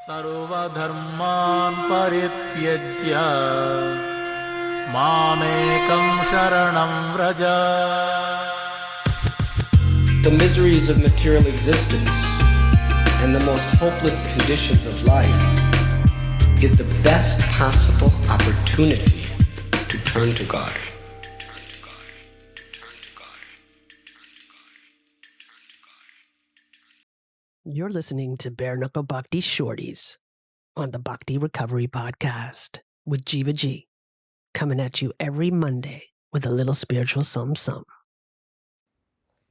सर्वधर्मान् परित्यज्य मामेकं शरणं Vraj. The miseries of material existence and the most hopeless conditions of life is the best possible opportunity to turn to God. You're listening to Bare Knuckle Bhakti Shorties on the Bhakti Recovery Podcast with Jiva G, coming at you every Monday with a little spiritual something.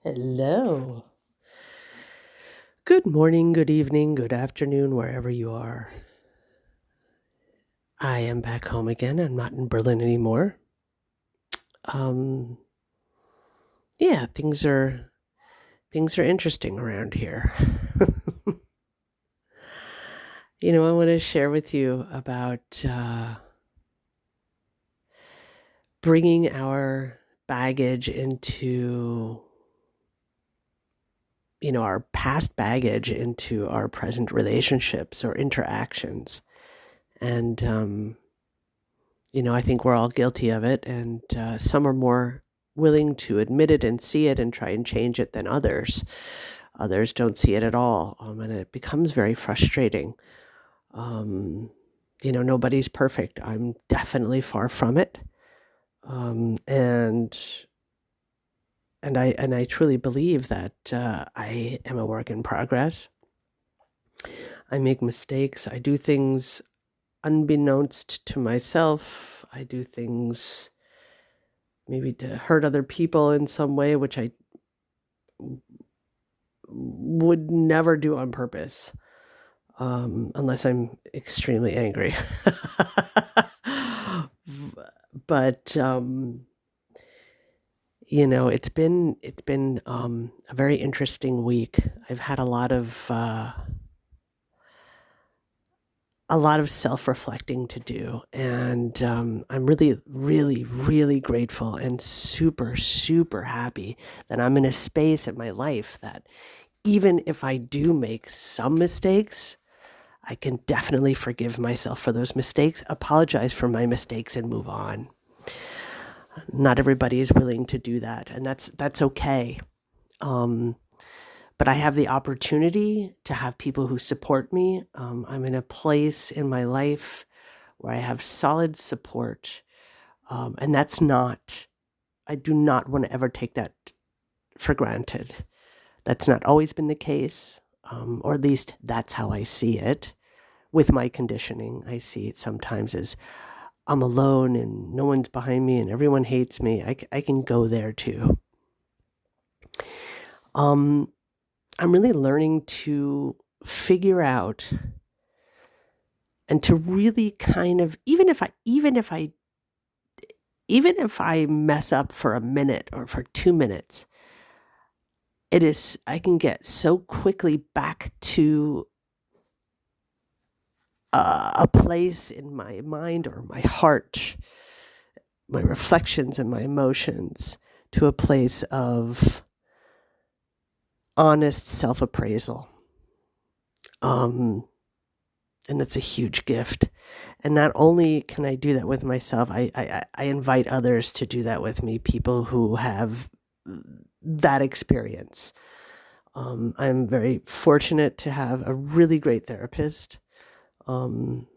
Hello. Good morning, good evening, good afternoon, wherever you are. I am back home again. I'm not in Berlin anymore. Things are interesting around here. I want to share with you about bringing our baggage into, our past baggage into our present relationships or interactions. And, I think we're all guilty of it. And some are more willing to admit it and see it and try and change it than others. Others don't see it at all. And it becomes very frustrating. Nobody's perfect. I'm definitely far from it. And I truly believe that I am a work in progress. I make mistakes. I do things unbeknownst to myself. I do things maybe to hurt other people in some way, which I would never do on purpose, unless I'm extremely angry. But it's been a very interesting week. I've had a lot of self-reflecting to do, and I'm really, really, really grateful and super, super happy that I'm in a space in my life that even if I do make some mistakes, I can definitely forgive myself for those mistakes, apologize for my mistakes, and move on. Not everybody is willing to do that, and that's okay. But I have the opportunity to have people who support me. I'm in a place in my life where I have solid support, and I do not want to ever take that for granted. That's not always been the case, or at least that's how I see it. With my conditioning, I see it sometimes as I'm alone and no one's behind me and everyone hates me. I can go there too. I'm really learning to figure out and to really kind of, even if I mess up for a minute or for 2 minutes, I can get so quickly back to a place in my mind or my heart, my reflections and my emotions, to a place of honest self-appraisal. And that's a huge gift. And not only can I do that with myself, I invite others to do that with me, people who have that experience. I'm very fortunate to have a really great therapist. I'm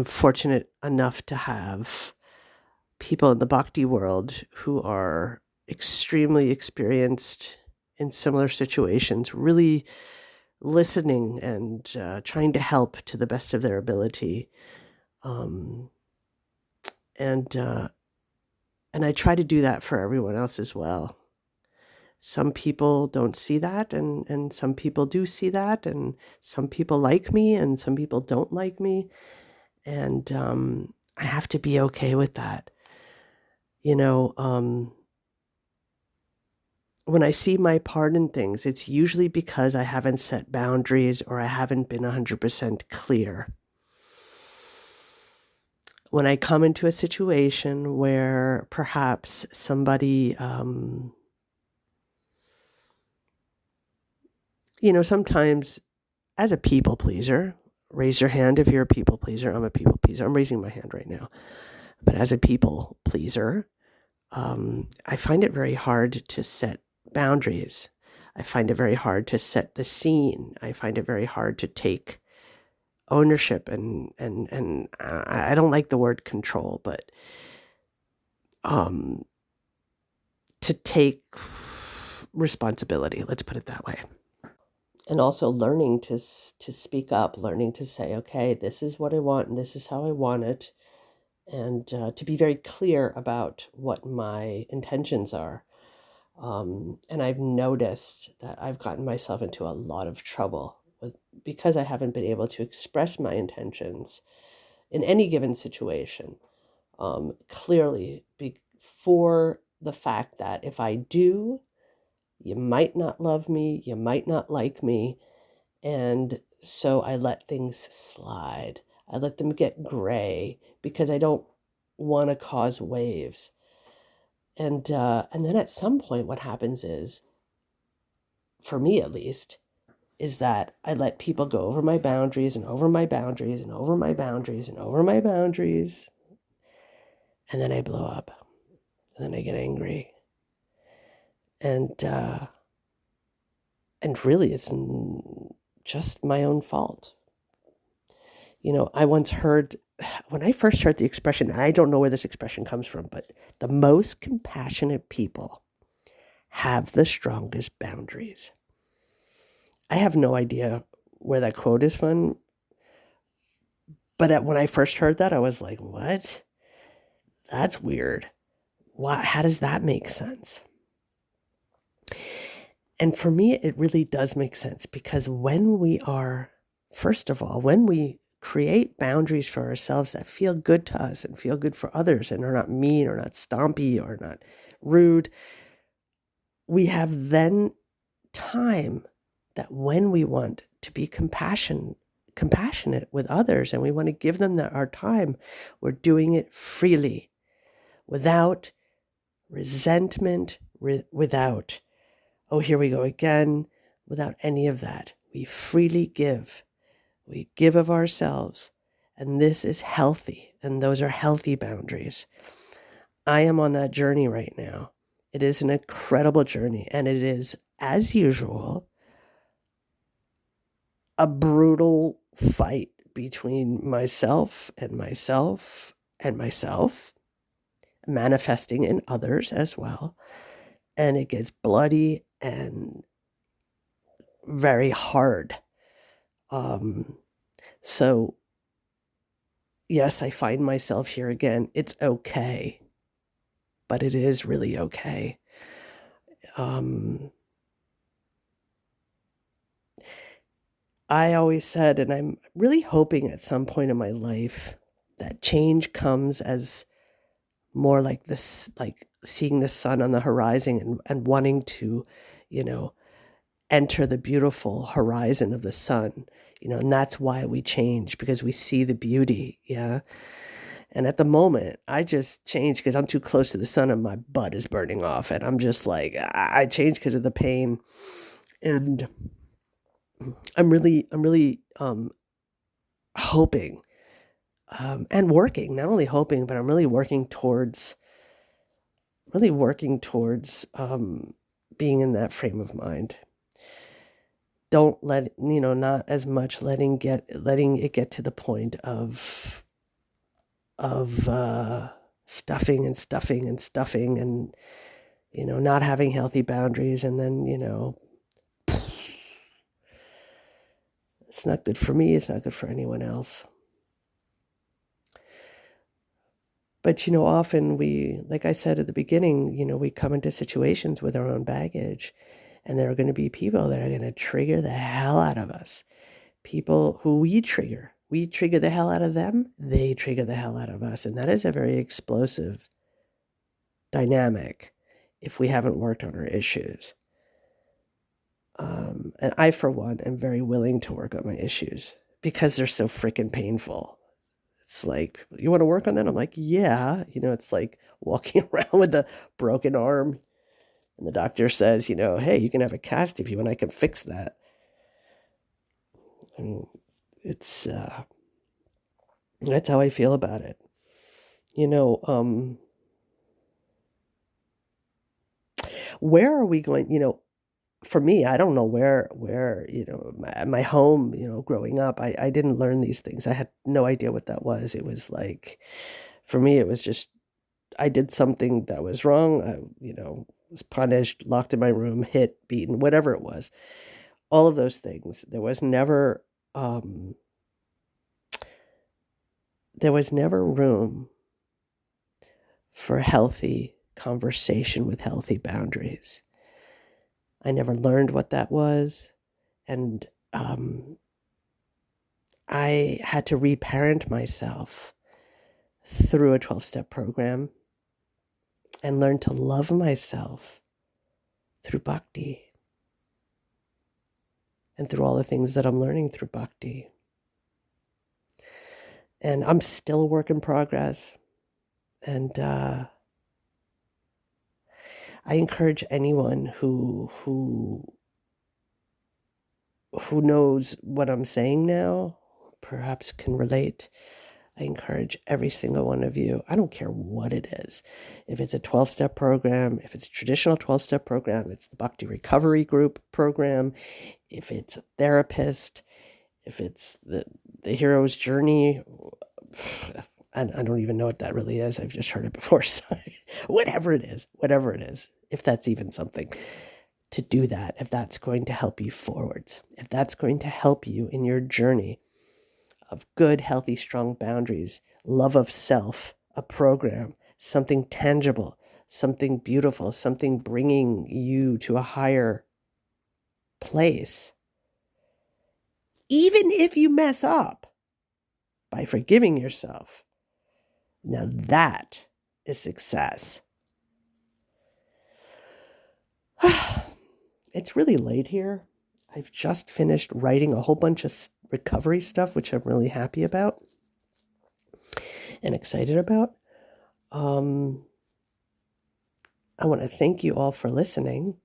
fortunate enough to have people in the Bhakti world who are extremely experienced in similar situations, really listening and trying to help to the best of their ability. And I try to do that for everyone else as well. Some people don't see that, and some people do see that, and some people like me, and some people don't like me. And I have to be okay with that. When I see my part in things, it's usually because I haven't set boundaries or I haven't been 100% clear. When I come into a situation where perhaps somebody, sometimes as a people pleaser, raise your hand if you're a people pleaser. I'm a people pleaser. I'm raising my hand right now. But as a people pleaser, I find it very hard to set boundaries. I find it very hard to set the scene. I find it very hard to take ownership and I don't like the word control, but to take responsibility, let's put it that way. And also learning to speak up, learning to say, okay, this is what I want and this is how I want it. And to be very clear about what my intentions are. And I've noticed that I've gotten myself into a lot of trouble because I haven't been able to express my intentions in any given situation clearly for the fact that if I do, you might not love me, you might not like me, and so I let things slide. I let them get gray because I don't want to cause waves. And then at some point what happens is, for me at least, is that I let people go over my boundaries and over my boundaries and over my boundaries and over my boundaries. And then I blow up. And then I get angry. And really it's just my own fault. I once heard, when I first heard the expression, I don't know where this expression comes from, but the most compassionate people have the strongest boundaries. I have no idea where that quote is from, but when I first heard that, I was like, what? That's weird. How does that make sense? And for me, it really does make sense because when we create boundaries for ourselves that feel good to us and feel good for others and are not mean or not stompy or not rude, we have then time that when we want to be compassionate with others and we want to give them our time, we're doing it freely, without resentment, without, oh, here we go again, without any of that. We freely give. We give of ourselves, and this is healthy, and those are healthy boundaries. I am on that journey right now. It is an incredible journey, and it is, as usual, a brutal fight between myself, manifesting in others as well. And it gets bloody and very hard. So, yes, I find myself here again. It's okay, but it is really okay. I always said, and I'm really hoping at some point in my life that change comes as more like this, like seeing the sun on the horizon and wanting to, enter the beautiful horizon of the sun, and that's why we change, because we see the beauty. Yeah. And at the moment, I just changed because I'm too close to the sun and my butt is burning off. And I'm just like, I changed because of the pain. And I'm really hoping and working, not only hoping, but I'm really working towards being in that frame of mind. Don't let, not as much letting it get to the point of stuffing and, not having healthy boundaries. And then, it's not good for me. It's not good for anyone else. But, often like I said at the beginning, we come into situations with our own baggage, and there are going to be people that are going to trigger the hell out of us. People who we trigger the hell out of them, they trigger the hell out of us. And that is a very explosive dynamic if we haven't worked on our issues. And I, for one, am very willing to work on my issues because they're so freaking painful. It's like, you want to work on that? I'm like, yeah. It's like walking around with a broken arm. And the doctor says, hey, you can have a cast if you want, I can fix that. And it's that's how I feel about it. Where are we going? For me, I don't know where my home, growing up, I didn't learn these things. I had no idea what that was. It was like, for me, it was just, I did something that was wrong. I, was punished, locked in my room, hit, beaten, whatever it was. All of those things. There was never room for healthy conversation with healthy boundaries. I never learned what that was. And I had to reparent myself through a 12-step program and learn to love myself through Bhakti and through all the things that I'm learning through Bhakti. And I'm still a work in progress. And I encourage anyone who knows what I'm saying now, perhaps can relate. I encourage every single one of you. I don't care what it is. If it's a 12-step program, if it's a traditional 12-step program, it's the Bhakti Recovery Group program, if it's a therapist, if it's the hero's journey, I don't even know what that really is. I've just heard it before. So whatever it is, if that's even something, to do that, if that's going to help you forwards, if that's going to help you in your journey of good, healthy, strong boundaries, love of self, a program, something tangible, something beautiful, something bringing you to a higher place. Even if you mess up, by forgiving yourself, now that is success. It's really late here. I've just finished writing a whole bunch of recovery stuff, which I'm really happy about and excited about. I want to thank you all for listening.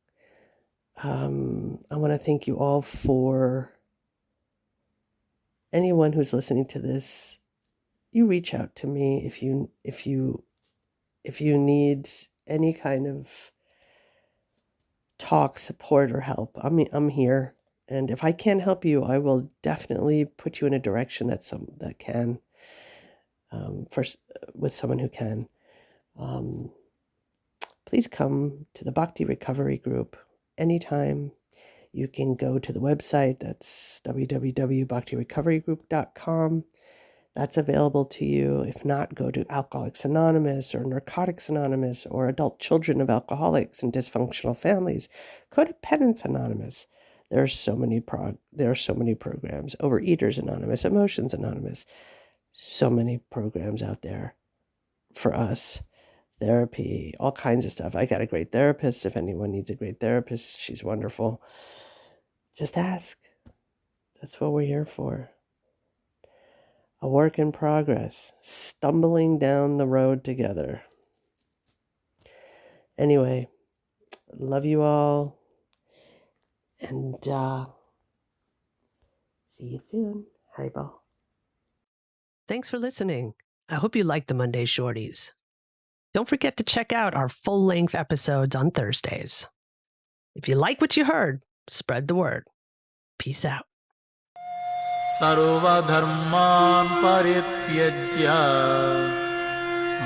I want to thank you all for anyone who's listening to this. You reach out to me if you need any kind of talk, support, or help. I'm here. And if I can't help you, I will definitely put you in a direction that can, first with someone who can. Please come to the Bhakti Recovery Group anytime. You can go to the website. That's www.bhaktirecoverygroup.com. That's available to you. If not, go to Alcoholics Anonymous or Narcotics Anonymous or Adult Children of Alcoholics and Dysfunctional Families. Codependence Anonymous. There are so many programs. Overeaters Anonymous, Emotions Anonymous. So many programs out there for us. Therapy, all kinds of stuff. I got a great therapist. If anyone needs a great therapist, she's wonderful. Just ask. That's what we're here for. A work in progress, stumbling down the road together. Anyway, love you all, and see you soon. Haribo. Thanks for listening. I hope you liked the Monday Shorties. Don't forget to check out our full-length episodes on Thursdays. If you like what you heard, spread the word. Peace out. सर्वधर्मान् परित्यज्य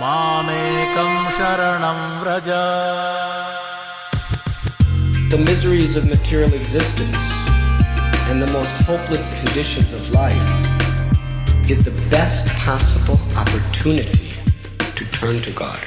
मामेकं शरणं Vraj. The miseries of material existence and the most hopeless conditions of life is the best possible opportunity to turn to God.